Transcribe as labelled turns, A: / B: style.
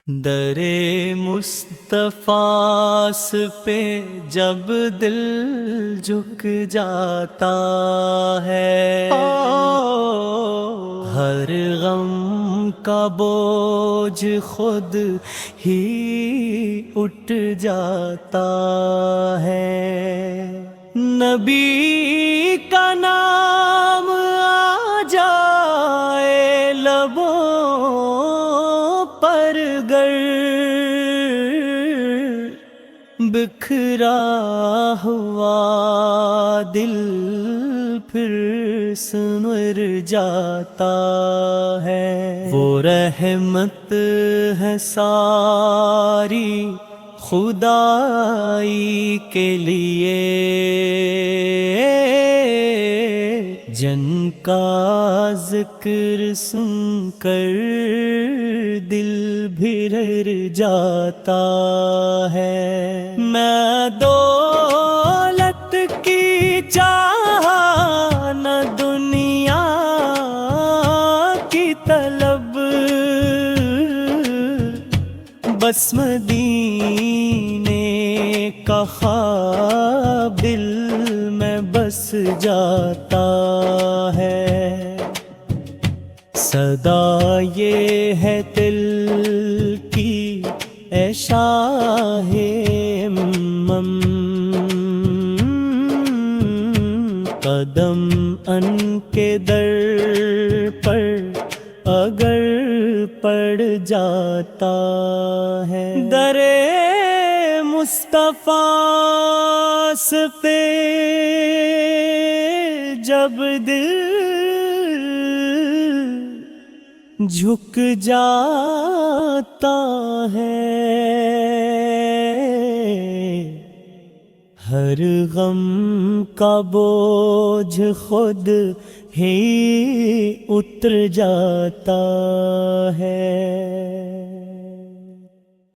A: درے مصطفیٰ پہ جب دل جھک جاتا ہے، ہر غم کا بوجھ خود ہی اٹھ جاتا ہے۔ نبی کا نام آ جائے لبوں پر گر، بکھرا ہوا دل پھر سنور جاتا ہے۔ وہ رحمت ہے ساری خدائی کے لیے، جن کا ذکر سن کر دل بھر جاتا ہے۔ میں دولت کی چاہ نہ دنیا کی طلب، بس مدینے کا خواب دل میں بس جاتا ہے۔ صدا یہ ہے دل کی اے شاہ امم، قدم ان کے در پر اگر پڑ جاتا ہے۔ درے مصطفیٰ پہ جب دل جھک جاتا ہے، ہر غم کا بوجھ خود ہی اتر جاتا ہے۔